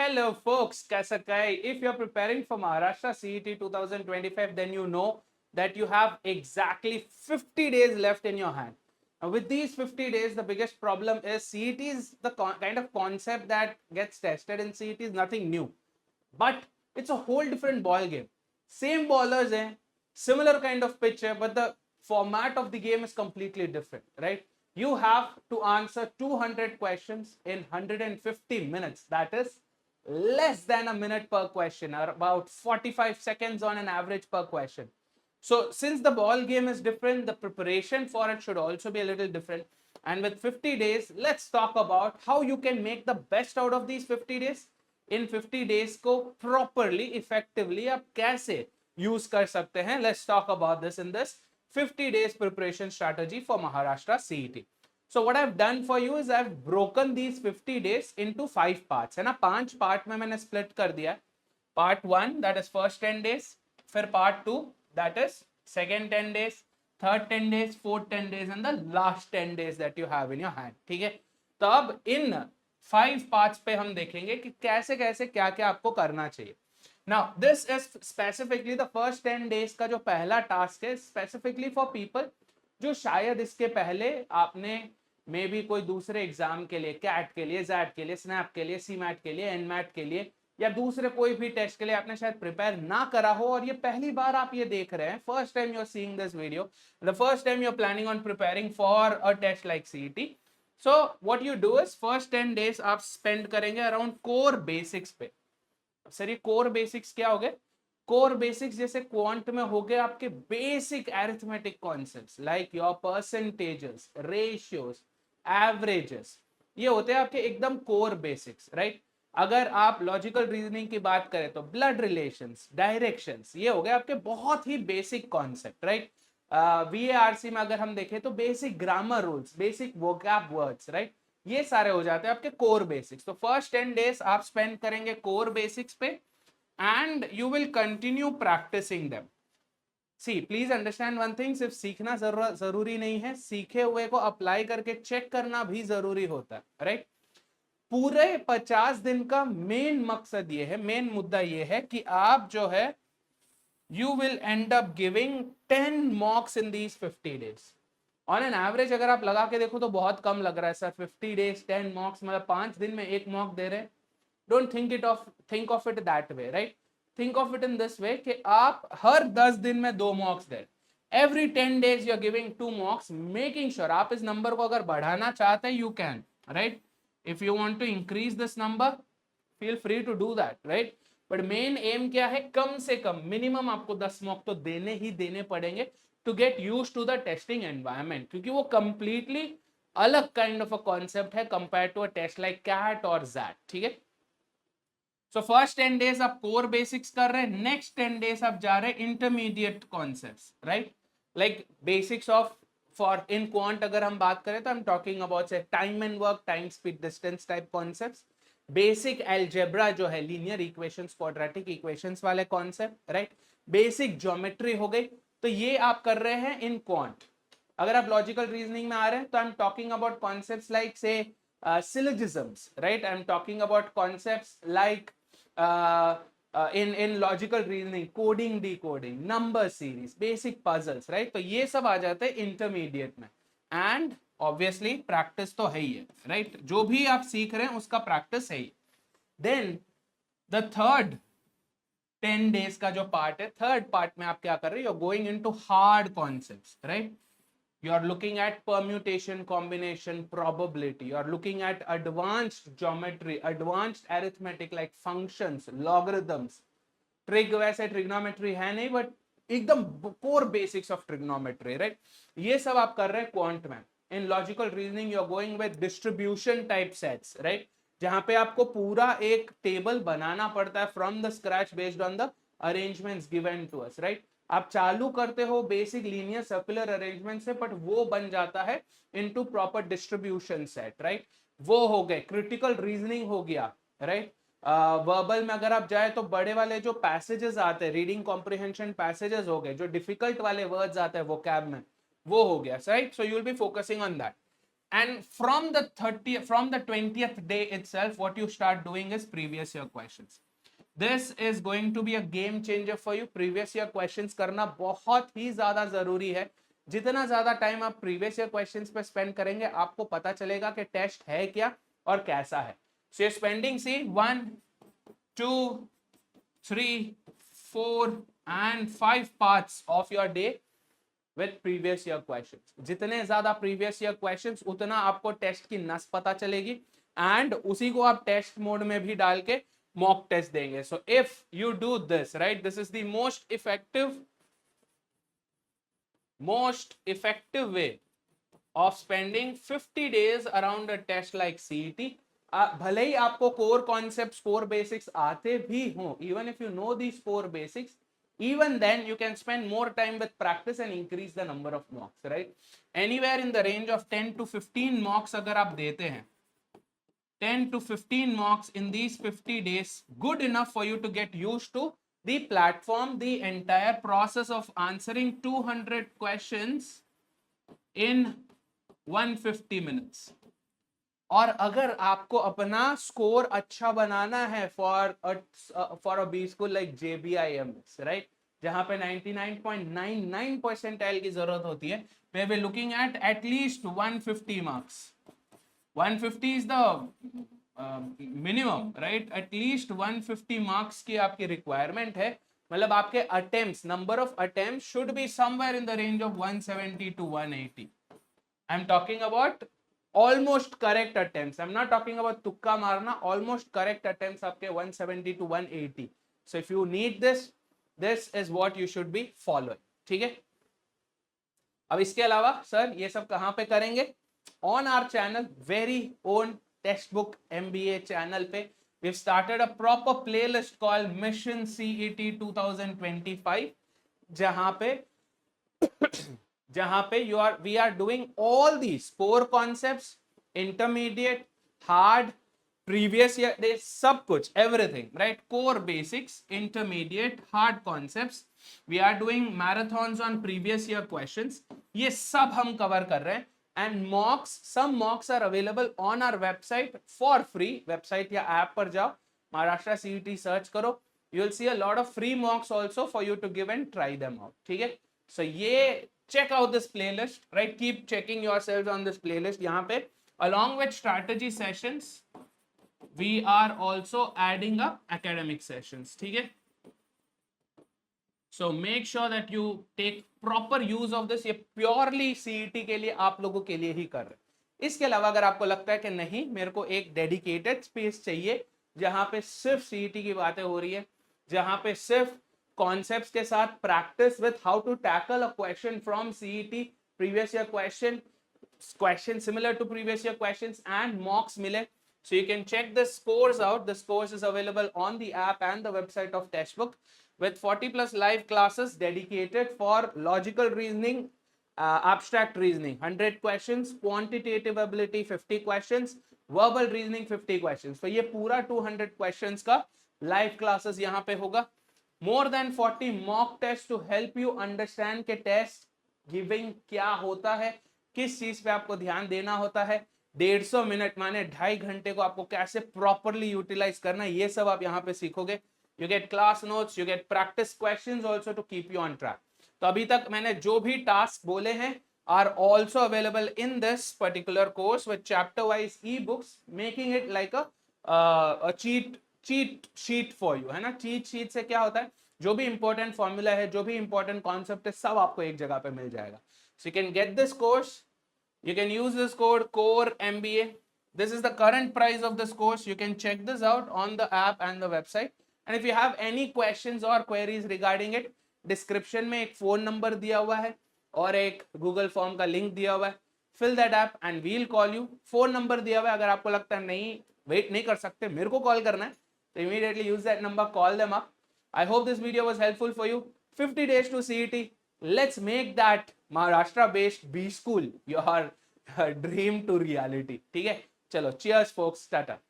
Hello, folks. Kasakai. If you're preparing for Maharashtra CET 2025, then you know that you have exactly 50 days left in your hand. Now, with these 50 days, the biggest problem is CET is the kind of concept that gets tested in CET is nothing new, but it's a whole different ball game. Same ballers, similar kind of pitch, but the format of the game is completely different, right? You have to answer 200 questions in 150 minutes. That is less than a minute per question, or about 45 seconds on an average per question. So since the ball game is different, the preparation for it should also be a little different. And with 50 days, let's talk about how you can make the best out of these 50 days. In 50 days को properly effectively आप कैसे use कर सकते हैं. Let's talk about this in this 50 days preparation strategy for Maharashtra CET. So what I've done for you is I've broken these 50 days into 5 parts, है ना. 5 part में मैंने स्प्लिट कर दिया. Part 1 that is first 10 days, फिर part 2 that is second 10 days, third 10 days, fourth 10 days and the last 10 days that you have in your hand. ठीक है. तो अब इन 5 पार्ट्स पे हम देखेंगे कि कैसे कैसे क्या क्या आपको करना चाहिए. Now this is specifically the first 10 days का जो पहला टास्क है, स्पेसिफिकली फॉर पीपल जो शायद इसके पहले आपने मे बी कोई दूसरे एग्जाम के लिए, कैट के लिए, जैट के लिए, स्नैप के लिए, सी मैट के लिए, एन मैट के लिए, या दूसरे कोई भी टेस्ट के लिए आपने शायद प्रिपेयर ना करा हो और ये पहली बार आप ये देख रहे हैं. First time you are seeing this video, the first time you are planning on preparing for a test like CET. So what you do is first 10 days आप spend करेंगे around core basics पे. Sir ये core basics क्या हो गए? core basics जैसे quant में हो गए आपके basic arithmetic concepts like your percentages, ratios, averages. ये होते हैं आपके एकदम core basics, right? अगर आप लॉजिकल रीजनिंग की बात करें तो ब्लड रिलेशंस, डायरेक्शंस, ये हो गए आपके बहुत ही बेसिक कॉन्सेप्ट, राइट. VARC में अगर हम देखें तो basic grammar rules, basic vocab words, right, ये सारे हो जाते हैं आपके कोर बेसिक्स. तो फर्स्ट 10 days आप स्पेंड करेंगे कोर बेसिक्स पे and you will continue practicing them. See please understand one thing, सिर्फ सीखना जरूरी नहीं है, सीखे हुए को अप्लाई करके चेक करना भी जरूरी होता है, राइट. पूरे 50 दिन का मेन मकसद ये है, मेन मुद्दा ये है कि आप जो है you will end up giving 10 mocks in these 50 days. On an average अगर आप लगा के देखो तो बहुत कम लग रहा है सर. 50 days 10 mocks मतलब 5 दिन में एक मॉक दे रहे. Don't think of it that way, right? Think of it in this way कि आप हर 10 दिन में 2 mocks they. Every 10 days you are giving 2 mocks, making sure आप इस नंबर को अगर बढ़ाना चाहते हैं you can, right? If you want to increase this number, feel free to do that, right? But main M क्या है, कम से कम मिनिमम आपको 10 मॉक तो देने ही देने पड़ेंगे to get use to the testing environment, क्योंकि वो कंप्लीटली अलग काइंड ऑफ अ कॉन्सेप्ट है compare to a test like CAT और जैट. ठीक है. सो फर्स्ट 10 days आप कोर बेसिक्स कर रहे हैं, नेक्स्ट 10 days आप जा रहे हैं intermediate concepts, right, like basics of for in quant अगर हम बात करें तो आई am talking about time and work, time speed distance type concepts. Basic algebra जो है, लीनियर इक्वेशंस, क्वाड्रेटिक इक्वेशंस वाले कॉन्सेप्ट, राइट. बेसिक ज्योमेट्री हो गई. तो ये आप कर रहे हैं इन क्वांट. अगर आप लॉजिकल रीजनिंग में आ रहे हैं तो आई am talking about concepts like से syllogisms, right? I'm talking about concepts like in logical reasoning, coding, decoding, number series, basic puzzles, right? तो ये सब आ जाते हैं इंटरमीडिएट में. एंड ऑब्वियसली प्रैक्टिस तो है ही है, राइट. जो भी आप सीख रहे हैं उसका प्रैक्टिस है ही. देन द थर्ड 10 days का जो पार्ट है, थर्ड पार्ट में आप क्या कर रहे हो, going into hard concepts, right. You are looking at permutation, combination, probability. You are looking at advanced geometry, advanced arithmetic like functions, logarithms. Trig वैसे trigonometry है नहीं, but एकदम core basics of trigonometry, right? ये सब आप कर रहे हैं quant में. In logical reasoning, you are going with distribution type sets, right? जहाँ पे आपको पूरा एक टेबल बनाना पड़ता है from the scratch based on the arrangements given to us, right? आप चालू करते हो बेसिक लीनियर सर्कुलर अरेंजमेंट से, बट वो बन जाता है into proper distribution set, right. वो हो गए. क्रिटिकल रीजनिंग हो गया, राइट. वर्बल में अगर आप जाए तो बड़े वाले जो पैसेजेस आते हैं, रीडिंग कॉम्प्रिहेंशन पैसेजेस हो गए, जो डिफिकल्ट वाले वर्ड्स आते हैं वो कैब में, वो हो गया, right. So you will be focusing on that. And from the 20th day itself, what you start doing is previous year questions. This is going to be a game changer for you. Previous year questions करना बहुत ही ज्यादा जरूरी है. जितना ज्यादा time आप previous year questions पे spend करेंगे, आपको पता चलेगा कि टेस्ट है क्या और कैसा है. So you're spending, see, 1, 2, 3, 4 and 5 parts of your day with previous year questions. जितने ज्यादा previous year questions, उतना आपको टेस्ट की नस पता चलेगी, एंड उसी को आप टेस्ट मोड में भी डाल के मॉक टेस्ट देंगे. So if you do this, right, this is the most effective way of spending 50 days around a test like CET. भले ही आपको कोर कॉन्सेप्ट्स, कोर बेसिक्स आते भी हों, even if you know these core basics, even then you can spend more time with practice and increase the number of mocks, right? Anywhere in the range of 10 to 15 mocks अगर आप देते हैं, 10 to 15 mocks in these 50 days, good enough for you to get used to the platform, the entire process of answering 200 questions in 150 minutes. और अगर आपको अपना score अच्छा बनाना है for a B school like JBIMS, right, जहां पे 99.99 percentile की जरूरत होती है, we we looking at least 150 marks. 150 is the minimum, right. At least 150 marks की आपकी रिक्वायरमेंट है. मतलब आपके attempts, number of attempts should be somewhere in the range of 170 to 180. I am talking about almost correct attempts. I'm not talking about tukka marna. Almost correct attempts आपके 170 to 180. So if you need this, this is what you should be following. ठीक है. अब इसके अलावा sir ये सब कहाँ पे करेंगे? On our channel, very own textbook MBA channel पे we've started a proper playlist called Mission CET 2025, जहां पे we are doing all these core concepts, intermediate, hard, previous year, सब कुछ, everything, right? Core basics, intermediate, hard concepts. We are doing marathons on previous year questions. ये सब हम cover कर रहे हैं. And mocks, some mocks are available on our website for free. Website या app पर जाओ, महाराष्ट्र CET search करो. You will see a lot of free mocks also for you to give and try them out. ठीक है. So ये check out this playlist, right? Keep checking yourselves on this playlist. यहाँ पे along with strategy sessions, we are also adding up academic sessions. ठीक है. So make sure that you take proper use of this. ये purely CET के लिए, आप लोगों के लिए ही कर रहे हैं. इसके अलावा अगर आपको लगता है कि नहीं, मेरे को एक डेडिकेटेड स्पेस चाहिए जहां पे सिर्फ CET की बातें हो रही है, जहां पे सिर्फ कॉन्सेप्ट्स के साथ practice with how to tackle a question from CET, previous year question similar to previous year questions and mocks मिले. So you can check the scores out. The scores is available on the app and the website of Textbook with 40 plus live classes dedicated for logical reasoning, abstract reasoning, 100 questions, quantitative ability 50 questions, verbal reasoning 50 questions. So ये पूरा 200 questions का live classes यहाँ पे होगा. More than 40 mock tests to help you understand के test giving क्या होता है, किस चीज पे आपको ध्यान देना होता है. 150 मिनट माने 2.5 घंटे को आपको कैसे प्रॉपरली यूटिलाइज करना है, ये सब आप यहाँ पे सीखोगे. You get class notes, you get practice questions also to keep you on track. तो अभी तक मैंने जो भी टास्क बोले हैं are also available in this particular course with chapter wise E books, making it like a cheat sheet for you, है ना. चीट शीट से क्या होता है, जो भी इंपॉर्टेंट फॉर्मूला है, जो भी इंपॉर्टेंट कॉन्सेप्ट है, सब आपको एक जगह पे मिल जाएगा. So you can get this course. You can use this code CORE MBA. This is the current price of this course. You can check this out on the app and the website. And if you have any questions or queries regarding it, description में एक phone number दिया हुआ है और एक Google form का link दिया हुआ है. Fill that app and we'll call you. Phone number दिया हुआ है, अगर आपको लगता है नहीं wait नहीं कर सकते, मेरे को call करना है, तो immediately use that number, call them up. I hope this video was helpful for you. 50 days to CET. Let's make that Maharashtra based B school your dream to reality. ठीक है, चलो cheers folks, टाटा.